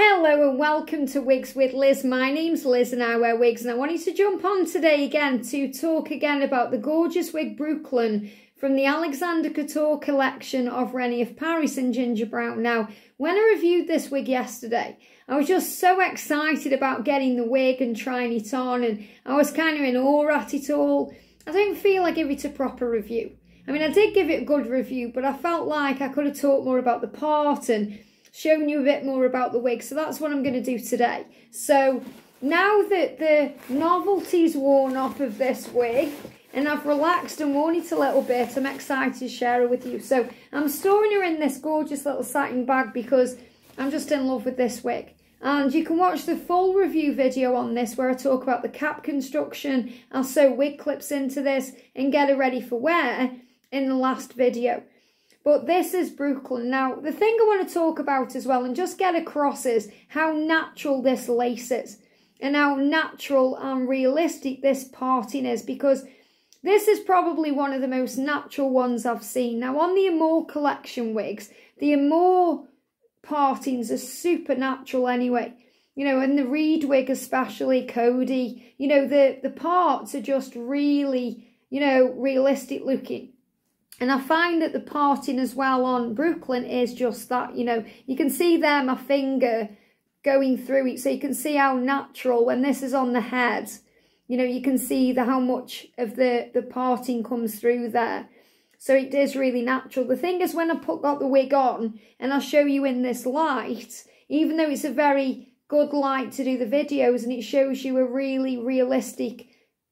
Hello and welcome to Wigs with Liz. My name's Liz and I wear wigs, and I wanted to jump on today again to talk again about the gorgeous wig Brooklyn from the Alexander Couture collection of Rene Of Paris in ginger brown. Now, when I reviewed this wig yesterday, I was just so excited about getting the wig and trying it on, and I was kind of in awe at it all. I don't feel I give it a proper review. I mean, I did give it a good review, but I felt like I could have talked more about the part and shown you a bit more about the wig, so that's what I'm going to do today. So now that the novelty's worn off of this wig and I've relaxed and worn it a little bit, I'm excited to share it with you. So I'm storing her in this gorgeous little satin bag because I'm just in love with this wig. And you can watch the full review video on this where I talk about the cap construction. I'll sew wig clips into this and get her ready for wear in the last video. But this is Brooklyn. Now, the thing I want to talk about as well and just get across is how natural this lace is and how natural and realistic this parting is, because this is probably one of the most natural ones I've seen. Now, on the Amour collection wigs, the Amour partings are super natural anyway. You know, and the Reed wig especially, Cody, you know, the parts are just really, you know, realistic looking. And I find that the parting as well on Brooklyn is just that, you know, you can see there my finger going through it. So you can see how natural, when this is on the head, you know, you can see how much of the parting comes through there. So it is really natural. The thing is, when I got the wig on, and I'll show you in this light, even though it's a very good light to do the videos and it shows you a really realistic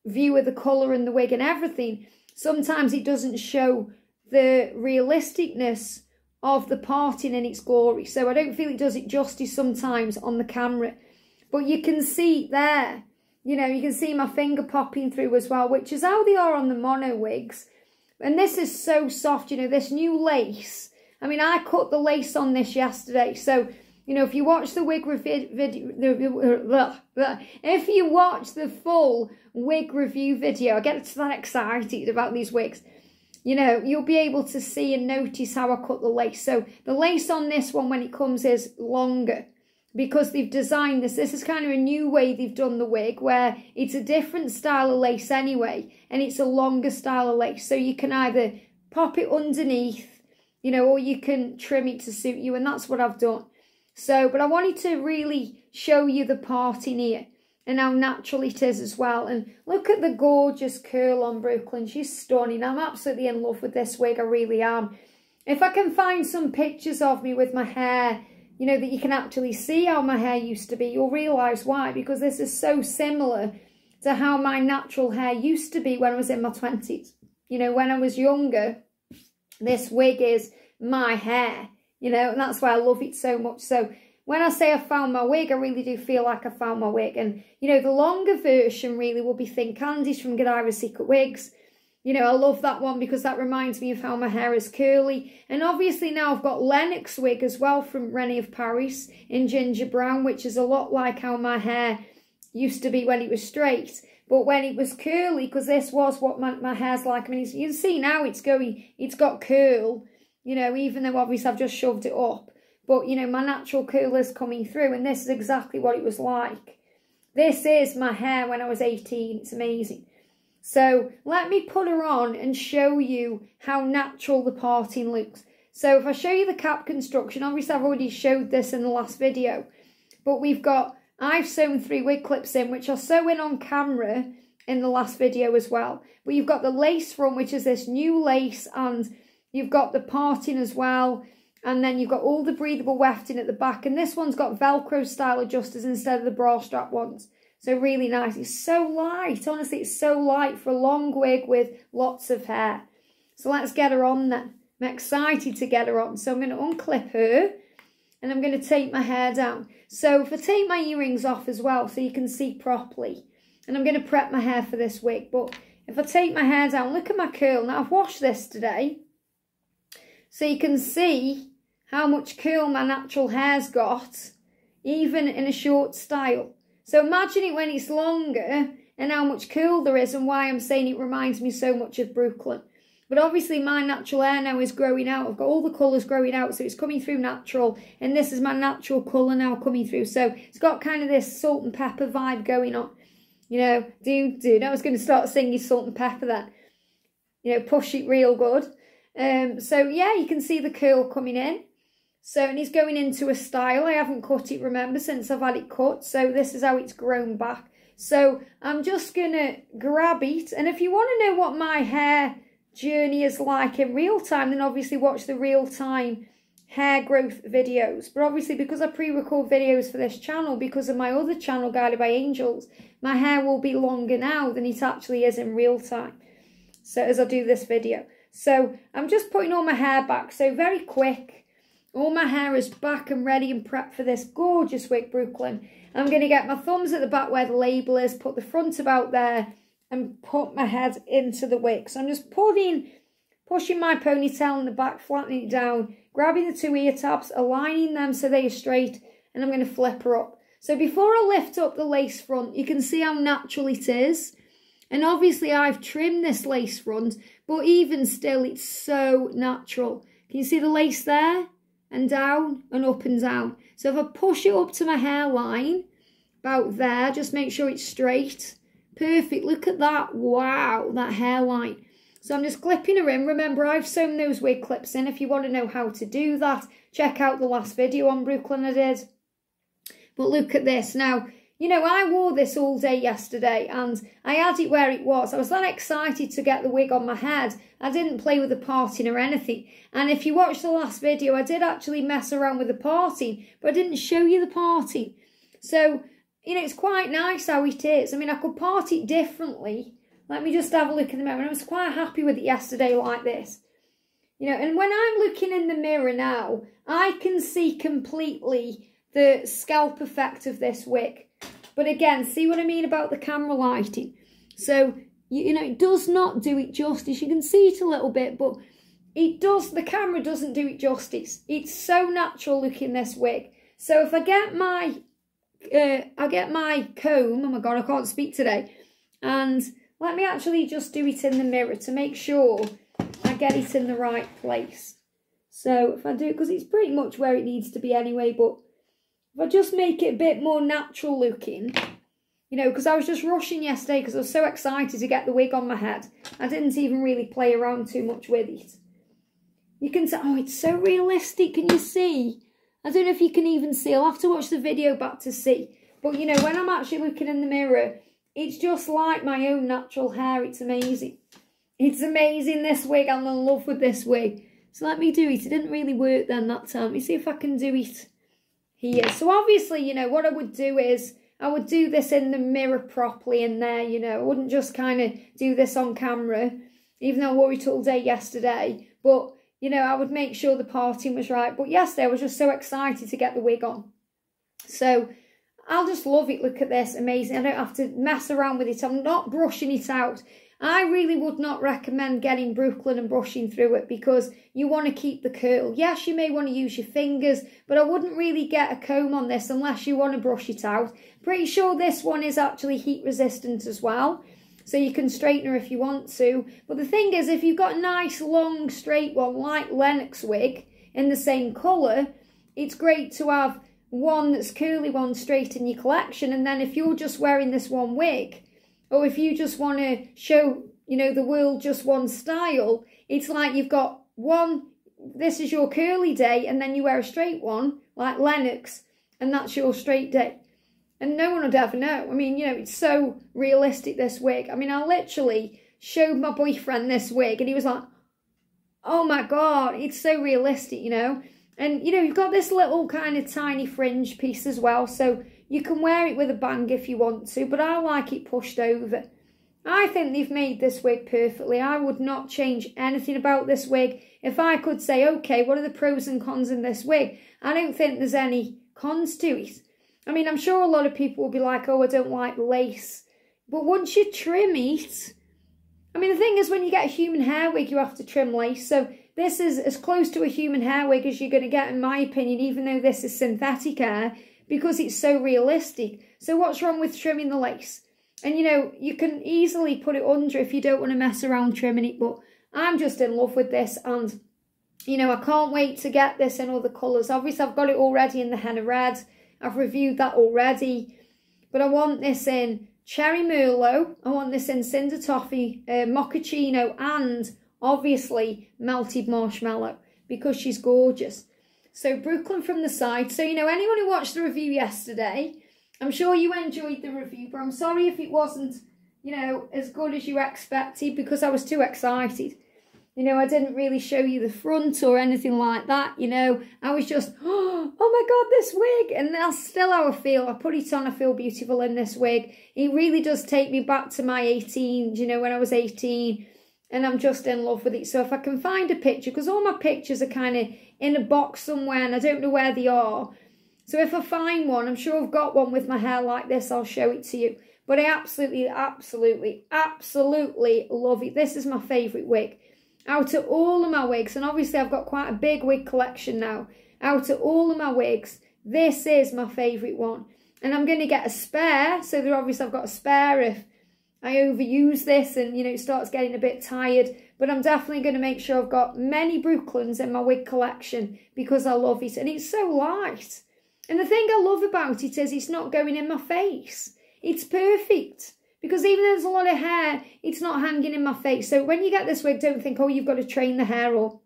view of the colour and the wig and everything, sometimes it doesn't show the realisticness of the parting in its glory. So I don't feel it does it justice sometimes on the camera. But you can see there, you know, you can see my finger popping through as well, which is how they are on the mono wigs. And this is so soft, you know, this new lace. I mean, I cut the lace on this yesterday. So, you know, if you watch the wig if you watch the full wig review video, I get that excited about these wigs, you know, you'll be able to see and notice how I cut the lace. So the lace on this one, when it comes, is longer because they've designed this. This is kind of a new way they've done the wig, where it's a different style of lace anyway, and it's a longer style of lace. So you can either pop it underneath, you know, or you can trim it to suit you, and that's what I've done. So, but I wanted to really show you the parting here and how natural it is as well. And look at the gorgeous curl on Brooklyn. She's stunning. I'm absolutely in love with this wig. I really am. If I can find some pictures of me with my hair, you know, that you can actually see how my hair used to be, you'll realise why. Because this is so similar to how my natural hair used to be when I was in my 20s. You know, when I was younger, this wig is my hair. You know, and that's why I love it so much. So when I say I found my wig, I really do feel like I found my wig. And, you know, the longer version really will be Thin Candies from Godiva's Secret Wigs. You know, I love that one because that reminds me of how my hair is curly. And obviously now I've got Lennox wig as well from Rene Of Paris in ginger brown, which is a lot like how my hair used to be when it was straight. But when it was curly, because this was what my hair's like. I mean, you can see now it's got curl. You know, even though obviously I've just shoved it up. But, you know, my natural curl is coming through. And this is exactly what it was like. This is my hair when I was 18. It's amazing. So let me put her on and show you how natural the parting looks. So if I show you the cap construction, obviously I've already showed this in the last video. But I've sewn 3 wig clips in, which I'll sew in on camera in the last video as well. But you've got the lace front, which is this new lace, and you've got the parting as well, and then you've got all the breathable wefting at the back, and this one's got Velcro style adjusters instead of the bra strap ones. So really nice. It's so light. Honestly, it's so light for a long wig with lots of hair. So let's get her on then. I'm excited to get her on. So I'm going to unclip her, and I'm going to take my hair down. So if I take my earrings off as well so you can see properly, and I'm going to prep my hair for this wig, but if I take my hair down, look at my curl. Now I've washed this today, so you can see how much curl my natural hair's got, even in a short style. So imagine it when it's longer and how much curl there is, and why I'm saying it reminds me so much of Brooklyn. But obviously my natural hair now is growing out. I've got all the colours growing out, so it's coming through natural. And this is my natural colour now coming through. So it's got kind of this salt and pepper vibe going on. You know, I was going to start singing salt and pepper then. You know, push it real good. So yeah, you can see the curl coming in. So, and it's going into a style. I haven't cut it, remember, since I've had it cut. So this is how it's grown back. So I'm just going to grab it. And if you want to know what my hair journey is like in real time, then obviously watch the real time hair growth videos. But obviously, because I pre-record videos for this channel, because of my other channel, Guided by Angels, my hair will be longer now than it actually is in real time. So as I do this video. So I'm just putting all my hair back. So very quick. All my hair is back and ready and prepped for this gorgeous wig, Brooklyn. I'm going to get my thumbs at the back where the label is, put the front about there, and put my head into the wig. So I'm just pushing my ponytail in the back, flattening it down, grabbing the two ear tabs, aligning them so they are straight, and I'm going to flip her up. So before I lift up the lace front, you can see how natural it is. And obviously I've trimmed this lace front, but even still it's so natural. Can you see the lace there? And down and up and down. So if I push it up to my hairline, about there, just make sure it's straight. Perfect. Look at that. Wow, that hairline. So I'm just clipping her in. Remember, I've sewn those wig clips in. If you want to know how to do that, check out the last video on Brooklyn I did. But look at this. Now, you know, I wore this all day yesterday and I had it where it was. I was that excited to get the wig on my head. I didn't play with the parting or anything. And if you watch the last video, I did actually mess around with the parting, but I didn't show you the parting. So, you know, it's quite nice how it is. I mean, I could part it differently. Let me just have a look in the mirror. I was quite happy with it yesterday like this. You know, and when I'm looking in the mirror now, I can see completely the scalp effect of this wig. But again, see what I mean about the camera lighting? So, you know, it does not do it justice. You can see it a little bit, but it does, the camera doesn't do it justice. It's so natural looking, this wig. So if I get my, comb, oh my God, I can't speak today. And let me actually just do it in the mirror to make sure I get it in the right place. So if I do it, because it's pretty much where it needs to be anyway, but if I just make it a bit more natural looking, you know, because I was just rushing yesterday because I was so excited to get the wig on my head. I didn't even really play around too much with it. You can say, oh, it's so realistic. Can you see? I don't know if you can even see. I'll have to watch the video back to see. But, you know, when I'm actually looking in the mirror, it's just like my own natural hair. It's amazing. It's amazing, this wig. I'm in love with this wig. So let me do it. It didn't really work then that time. Let me see if I can do it here. So obviously, you know, what I would do is I would do this in the mirror properly in there, you know. I wouldn't just kind of do this on camera, even though I wore it all day yesterday. But, you know, I would make sure the parting was right. But yesterday I was just so excited to get the wig on. So I'll just love it. Look at this. Amazing. I don't have to mess around with it. I'm not brushing it out. I really would not recommend getting Brooklyn and brushing through it because you want to keep the curl. Yes, you may want to use your fingers, but I wouldn't really get a comb on this unless you want to brush it out. Pretty sure this one is actually heat resistant as well, so you can straighten her if you want to. But the thing is, if you've got a nice long straight one like Lennox wig in the same colour, it's great to have one that's curly, one straight in your collection. And then if you're just wearing this one wig, or if you just want to show, you know, the world just one style, it's like you've got one, this is your curly day, and then you wear a straight one, like Lennox, and that's your straight day. And no one would ever know. I mean, you know, it's so realistic, this wig. I mean, I literally showed my boyfriend this wig, and he was like, oh my God, it's so realistic, you know. And, you know, you've got this little kind of tiny fringe piece as well, so you can wear it with a bang if you want to, but I like it pushed over. I think they've made this wig perfectly. I would not change anything about this wig. If I could say, okay, what are the pros and cons in this wig? I don't think there's any cons to it. I mean, I'm sure a lot of people will be like, oh, I don't like lace. But once you trim it, I mean, the thing is, when you get a human hair wig, you have to trim lace. So this is as close to a human hair wig as you're going to get, in my opinion, even though this is synthetic hair, because it's so realistic. So what's wrong with trimming the lace? And, you know, you can easily put it under if you don't want to mess around trimming it, but I'm just in love with this, and you know, I can't wait to get this in other colours. Obviously, I've got it already in the henna red. I've reviewed that already. But I want this in Cherry Merlot. I want this in Cinder Toffee, Mochaccino, and obviously Melted Marshmallow, because she's gorgeous. So Brooklyn from the side. So, you know, anyone who watched the review yesterday, I'm sure you enjoyed the review, but I'm sorry if it wasn't, you know, as good as you expected, because I was too excited. You know, I didn't really show you the front or anything like that, you know. I was just, oh my God, this wig. And that's still how I feel. I put it on, I feel beautiful in this wig. It really does take me back to my 18s, you know, when I was 18. And I'm just in love with it. So if I can find a picture, because all my pictures are kind of in a box somewhere and I don't know where they are. So if I find one, I'm sure I've got one with my hair like this, I'll show it to you. But I absolutely, absolutely, absolutely love it. This is my favourite wig. Out of all of my wigs, and obviously I've got quite a big wig collection now, out of all of my wigs, this is my favourite one. And I'm going to get a spare, so that obviously I've got a spare if I overuse this and, you know, it starts getting a bit tired. But I'm definitely going to make sure I've got many Brooklyns in my wig collection, because I love it. And it's so light. And the thing I love about it is it's not going in my face. It's perfect. Because even though there's a lot of hair, it's not hanging in my face. So when you get this wig, don't think, oh, you've got to train the hair up.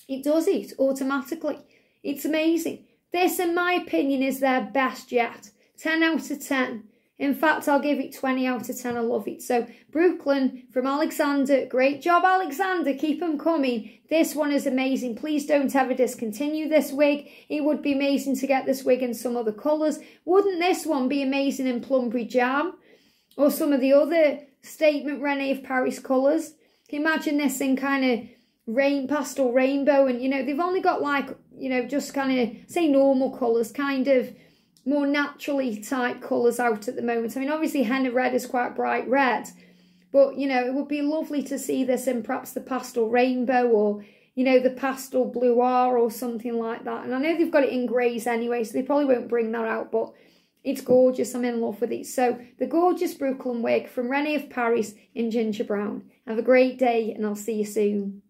It does it automatically. It's amazing. This, in my opinion, is their best yet. 10 out of 10. In fact, I'll give it 20 out of 10. I love it. So, Brooklyn from Alexander. Great job, Alexander. Keep them coming. This one is amazing. Please don't ever discontinue this wig. It would be amazing to get this wig in some other colours. Wouldn't this one be amazing in Plumberry Jam? Or some of the other statement Rene of Paris colours. Can you imagine this in kind of pastel rainbow? And, you know, they've only got like, you know, just kind of, say, normal colours, kind of more naturally type colours out at the moment. I mean, obviously henna red is quite bright red. But, you know, it would be lovely to see this in perhaps the pastel rainbow or, you know, the pastel blue R or something like that. And I know they've got it in greys anyway, so they probably won't bring that out, but it's gorgeous. I'm in love with it. So, the gorgeous Brooklyn wig from Rene of Paris in ginger brown. Have a great day, and I'll see you soon.